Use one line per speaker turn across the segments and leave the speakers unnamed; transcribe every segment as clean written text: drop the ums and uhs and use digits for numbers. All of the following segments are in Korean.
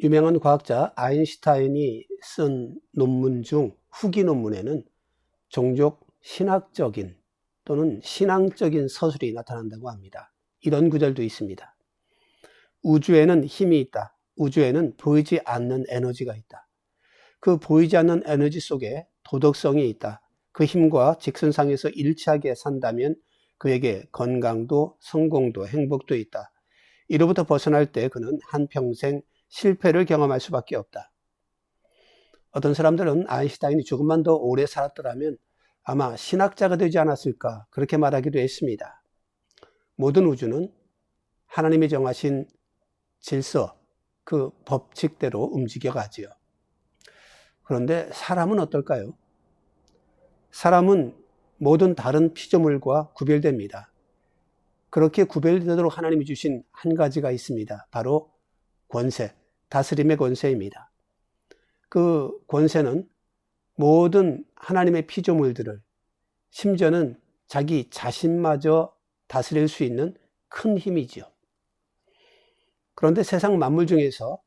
유명한 과학자 아인슈타인이 쓴 논문 중 후기 논문에는 종족 신학적인 또는 신앙적인 서술이 나타난다고 합니다. 이런 구절도 있습니다. 우주에는 힘이 있다. 우주에는 보이지 않는 에너지가 있다. 그 보이지 않는 에너지 속에 도덕성이 있다. 그 힘과 직선상에서 일치하게 산다면 그에게 건강도 성공도 행복도 있다. 이로부터 벗어날 때 그는 한평생 실패를 경험할 수밖에 없다. 어떤 사람들은 아인슈타인이 조금만 더 오래 살았더라면 아마 신학자가 되지 않았을까 그렇게 말하기도 했습니다. 모든 우주는 하나님이 정하신 질서, 그 법칙대로 움직여가지요. 그런데 사람은 어떨까요? 사람은 모든 다른 피조물과 구별됩니다. 그렇게 구별되도록 하나님이 주신 한 가지가 있습니다. 바로 권세, 다스림의 권세입니다. 그 권세는 모든 하나님의 피조물들을, 심지어는 자기 자신마저 다스릴 수 있는 큰 힘이죠. 그런데 세상 만물 중에서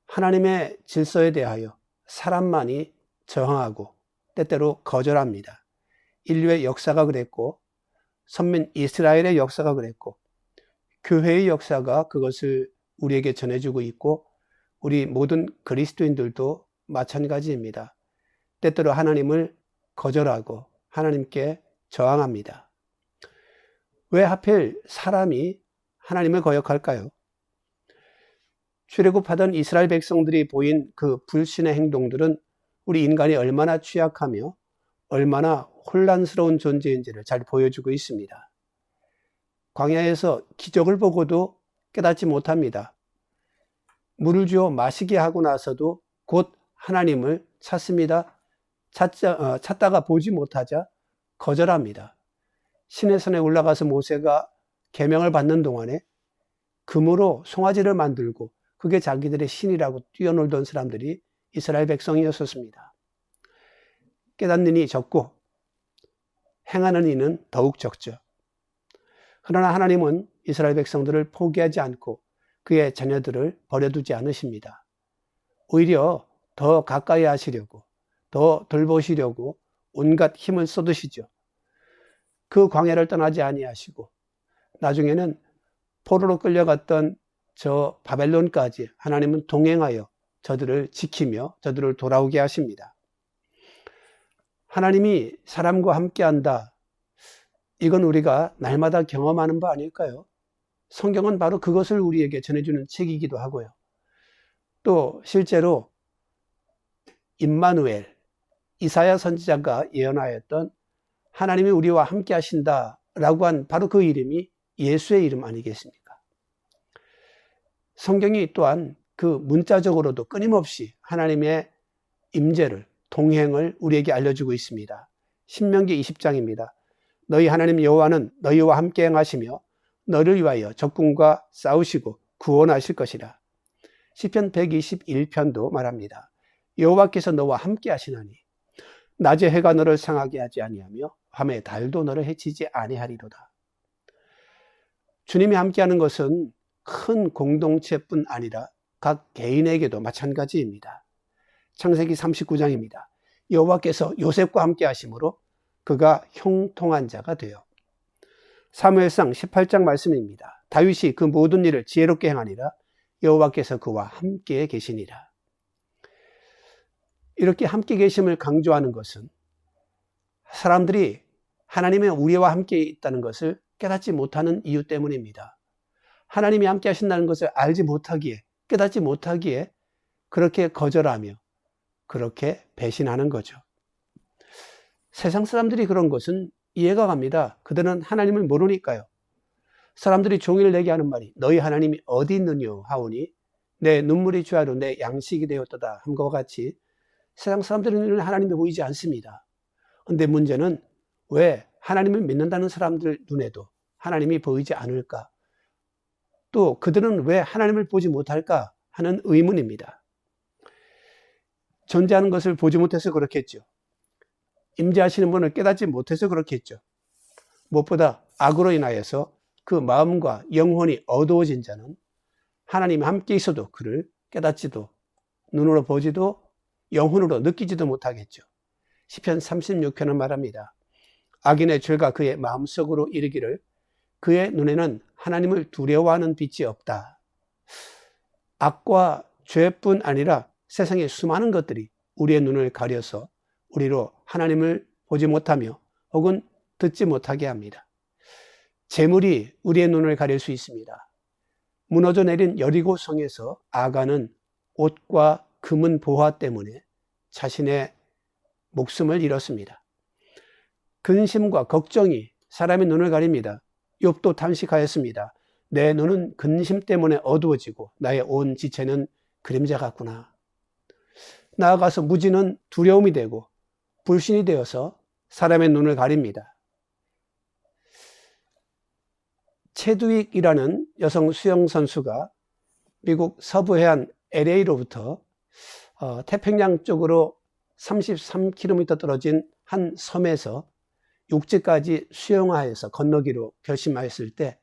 하나님의 질서에 대하여 사람만이 저항하고 때때로 거절합니다. 인류의 역사가 그랬고, 선민 이스라엘의 역사가 그랬고, 교회의 역사가 그것을 우리에게 전해주고 있고, 우리 모든 그리스도인들도 마찬가지입니다. 때때로 하나님을 거절하고 하나님께 저항합니다. 왜 하필 사람이 하나님을 거역할까요? 출애굽하던 이스라엘 백성들이 보인 그 불신의 행동들은 우리 인간이 얼마나 취약하며 얼마나 혼란스러운 존재인지를 잘 보여주고 있습니다. 광야에서 기적을 보고도 깨닫지 못합니다. 물을 주어 마시게 하고 나서도 곧 하나님을 찾습니다. 찾다가 보지 못하자 거절합니다. 시내산에 올라가서 모세가 계명을 받는 동안에 금으로 송아지를 만들고 그게 자기들의 신이라고 뛰어놀던 사람들이 이스라엘 백성이었습니다. 깨닫는 이는 적고 행하는 이는 더욱 적죠. 그러나 하나님은 이스라엘 백성들을 포기하지 않고 그의 자녀들을 버려두지 않으십니다. 오히려 더 가까이 하시려고, 더 돌보시려고 온갖 힘을 쏟으시죠. 그 광야를 떠나지 아니하시고 나중에는 포로로 끌려갔던 저 바벨론까지 하나님은 동행하여 저들을 지키며 저들을 돌아오게 하십니다. 하나님이 사람과 함께한다. 이건 우리가 날마다 경험하는 바 아닐까요? 성경은 바로 그것을 우리에게 전해주는 책이기도 하고요. 또 실제로 임마누엘, 이사야 선지자가 예언하였던 하나님이 우리와 함께 하신다라고 한 바로 그 이름이 예수의 이름 아니겠습니까? 성경이 또한 그 문자적으로도 끊임없이 하나님의 임재를, 동행을 우리에게 알려주고 있습니다. 신명기 20장입니다. 너희 하나님 여호와는 너희와 함께 행하시며 너를 위하여 적군과 싸우시고 구원하실 것이라. 시편 121편도 말합니다. 여호와께서 너와 함께 하시나니 낮에 해가 너를 상하게 하지 아니하며 밤에 달도 너를 해치지 아니하리로다. 주님이 함께하는 것은 큰 공동체뿐 아니라 각 개인에게도 마찬가지입니다. 창세기 39장입니다. 여호와께서 요셉과 함께 하심으로 그가 형통한 자가 되어. 사무엘상 18장 말씀입니다. 다윗이 그 모든 일을 지혜롭게 행하니라 여호와께서 그와 함께 계시니라. 이렇게 함께 계심을 강조하는 것은 사람들이 하나님의 우리와 함께 있다는 것을 깨닫지 못하는 이유 때문입니다. 하나님이 함께 하신다는 것을 알지 못하기에, 깨닫지 못하기에 그렇게 거절하며 그렇게 배신하는 거죠. 세상 사람들이 그런 것은 이해가 갑니다. 그들은 하나님을 모르니까요. 사람들이 종일 내게 하는 말이 너희 하나님이 어디 있느뇨 하오니 내 눈물이 주하로 내 양식이 되었도다 함과 같이 세상 사람들은 하나님이 보이지 않습니다. 그런데 문제는 왜 하나님을 믿는다는 사람들 눈에도 하나님이 보이지 않을까? 또 그들은 왜 하나님을 보지 못할까 하는 의문입니다. 존재하는 것을 보지 못해서 그렇겠죠. 임재하시는 분을 깨닫지 못해서 그렇겠죠. 무엇보다 악으로 인하여서 그 마음과 영혼이 어두워진 자는 하나님이 함께 있어도 그를 깨닫지도, 눈으로 보지도, 영혼으로 느끼지도 못하겠죠. 시편 36편은 말합니다. 악인의 죄가 그의 마음속으로 이르기를 그의 눈에는 하나님을 두려워하는 빛이 없다. 악과 죄뿐 아니라 세상의 수많은 것들이 우리의 눈을 가려서 우리로 하나님을 보지 못하며 혹은 듣지 못하게 합니다. 재물이 우리의 눈을 가릴 수 있습니다. 무너져 내린 여리고 성에서 아간은 옷과 금은 보화 때문에 자신의 목숨을 잃었습니다. 근심과 걱정이 사람의 눈을 가립니다. 욥도 탄식하였습니다. 내 눈은 근심 때문에 어두워지고 나의 온 지체는 그림자 같구나. 나아가서 무지는 두려움이 되고 불신이 되어서 사람의 눈을 가립니다. 체드윅이라는 여성 수영 선수가 미국 서부 해안 LA로부터 태평양 쪽으로 33km 떨어진 한 섬에서 육지까지 수영하여서 건너기로 결심하였을 때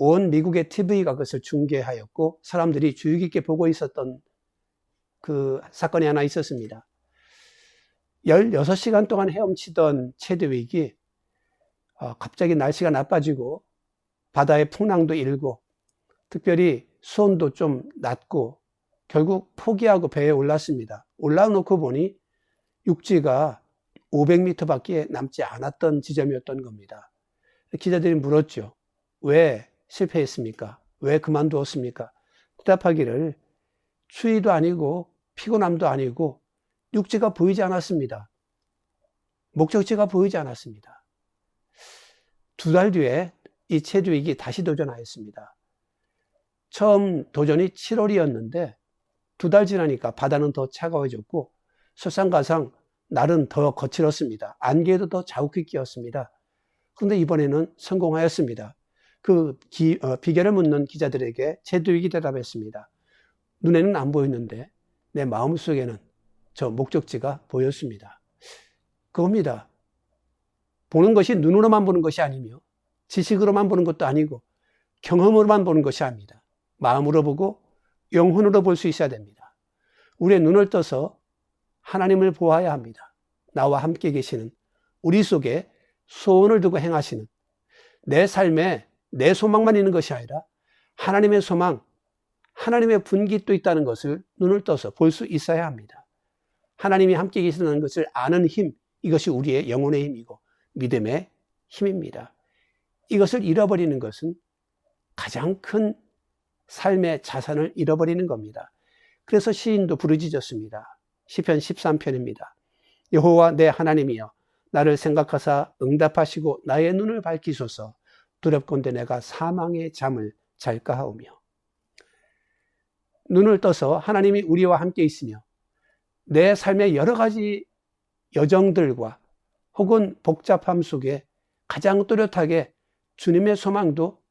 온 미국의 TV가 그것을 중계하였고 사람들이 주의 깊게 보고 있었던 그 사건이 하나 있었습니다. 16시간 동안 헤엄치던 체드윅이 갑자기 날씨가 나빠지고 바다의 풍랑도 일고 특별히 수온도 좀 낮고 결국 포기하고 배에 올랐습니다. 올라놓고 보니 육지가 500m밖에 남지 않았던 지점이었던 겁니다. 기자들이 물었죠. 왜 실패했습니까? 왜 그만두었습니까? 대답하기를 추위도 아니고 피곤함도 아니고 육지가 보이지 않았습니다. 목적지가 보이지 않았습니다. 2달 뒤에 이 체드윅이 다시 도전하였습니다. 처음 도전이 7월이었는데 2달 지나니까 바다는 더 차가워졌고 설상가상 날은 더 거칠었습니다. 안개도 더 자욱히 끼었습니다. 그런데 이번에는 성공하였습니다. 그 비결을 묻는 기자들에게 체드윅이 대답했습니다. 눈에는 안 보였는데 내 마음속에는 저 목적지가 보였습니다. 그겁니다. 보는 것이 눈으로만 보는 것이 아니며 지식으로만 보는 것도 아니고 경험으로만 보는 것이 아닙니다. 마음으로 보고 영혼으로 볼 수 있어야 됩니다. 우리의 눈을 떠서 하나님을 보아야 합니다. 나와 함께 계시는 우리 속에 소원을 두고 행하시는 내 삶에 내 소망만 있는 것이 아니라 하나님의 소망, 하나님의 분깃도 있다는 것을 눈을 떠서 볼 수 있어야 합니다. 하나님이 함께 계시다는 것을 아는 힘, 이것이 우리의 영혼의 힘이고 믿음의 힘입니다. 이것을 잃어버리는 것은 가장 큰 삶의 자산을 잃어버리는 겁니다. 그래서 시인도 부르짖었습니다. 시편 13편입니다. 여호와 내 하나님이여 나를 생각하사 응답하시고 나의 눈을 밝히소서. 두렵건대 내가 사망의 잠을 잘까 하오며. 눈을 떠서 하나님이 우리와 함께 있으며 내 삶의 여러 가지 여정들과 혹은 복잡함 속에 가장 또렷하게 주님의 소망도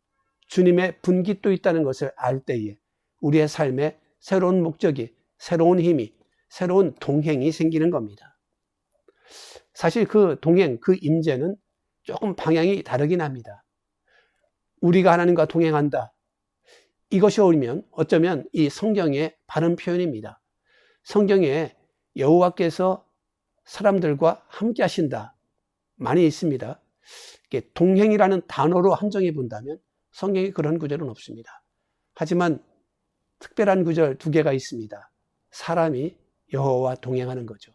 주님의 분깃도 있다는 것을 알 때에 우리의 삶에 새로운 목적이, 새로운 힘이, 새로운 동행이 생기는 겁니다. 사실 그 동행, 그 임재는 조금 방향이 다르긴 합니다. 우리가 하나님과 동행한다. 이것이 오면 어쩌면 이 성경의 바른 표현입니다. 성경에 여호와께서 사람들과 함께 하신다 많이 있습니다. 동행이라는 단어로 한정해 본다면 성경에 그런 구절은 없습니다. 하지만 특별한 구절 2개가 있습니다. 사람이 여호와와 동행하는 거죠.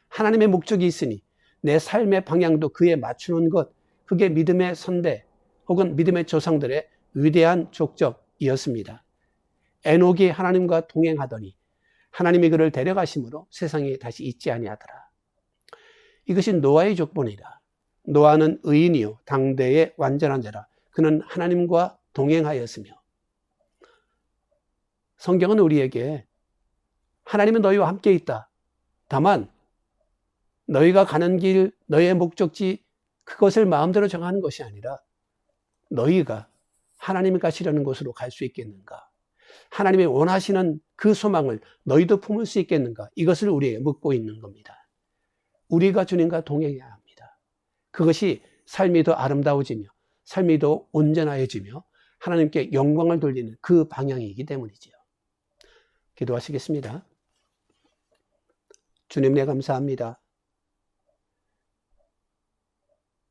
하나님의 목적이 있으니 내 삶의 방향도 그에 맞추는 것, 그게 믿음의 선배 혹은 믿음의 조상들의 위대한 족적이었습니다. 에녹이 하나님과 동행하더니 하나님이 그를 데려가심으로 세상에 다시 있지 아니하더라. 이것이 노아의 족보니라. 노아는 의인이요 당대의 완전한 자라. 그는 하나님과 동행하였으며. 성경은 우리에게 하나님은 너희와 함께 있다. 다만 너희가 가는 길, 너희의 목적지 그것을 마음대로 정하는 것이 아니라 너희가 하나님이 가시려는 곳으로 갈 수 있겠는가? 하나님이 원하시는 그 소망을 너희도 품을 수 있겠는가? 이것을 우리에게 묻고 있는 겁니다. 우리가 주님과 동행해야 합니다. 그것이 삶이 더 아름다워지며 삶이 더 온전해지며 하나님께 영광을 돌리는 그 방향이기 때문이지요. 기도하시겠습니다. 주님, 네 감사합니다.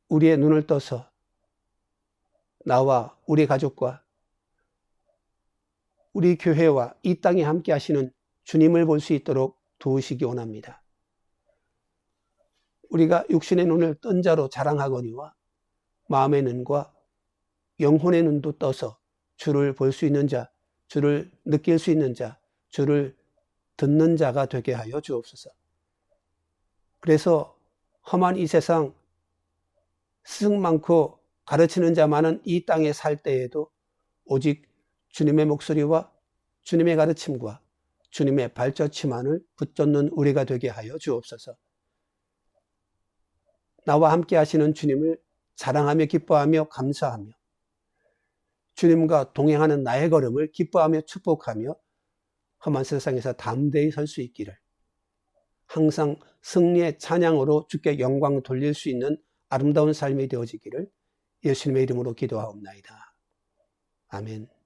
우리의 눈을 떠서 나와 우리 가족과 우리 교회와 이 땅에 함께 하시는 주님을 볼 수 있도록 도우시기 원합니다. 우리가 육신의 눈을 뜬 자로 자랑하거니와 마음의 눈과 영혼의 눈도 떠서 주를 볼 수 있는 자, 주를 느낄 수 있는 자, 주를 듣는 자가 되게 하여 주옵소서. 그래서 험한 이 세상, 스승 많고 가르치는 자 많은 이 땅에 살 때에도 오직 주님의 목소리와 주님의 가르침과 주님의 발자취만을 붙잡는 우리가 되게 하여 주옵소서. 나와 함께 하시는 주님을 자랑하며 기뻐하며 감사하며 주님과 동행하는 나의 걸음을 기뻐하며 축복하며 험한 세상에서 담대히 설 수 있기를, 항상 승리의 찬양으로 주께 영광 돌릴 수 있는 아름다운 삶이 되어지기를 예수님의 이름으로 기도하옵나이다. 아멘.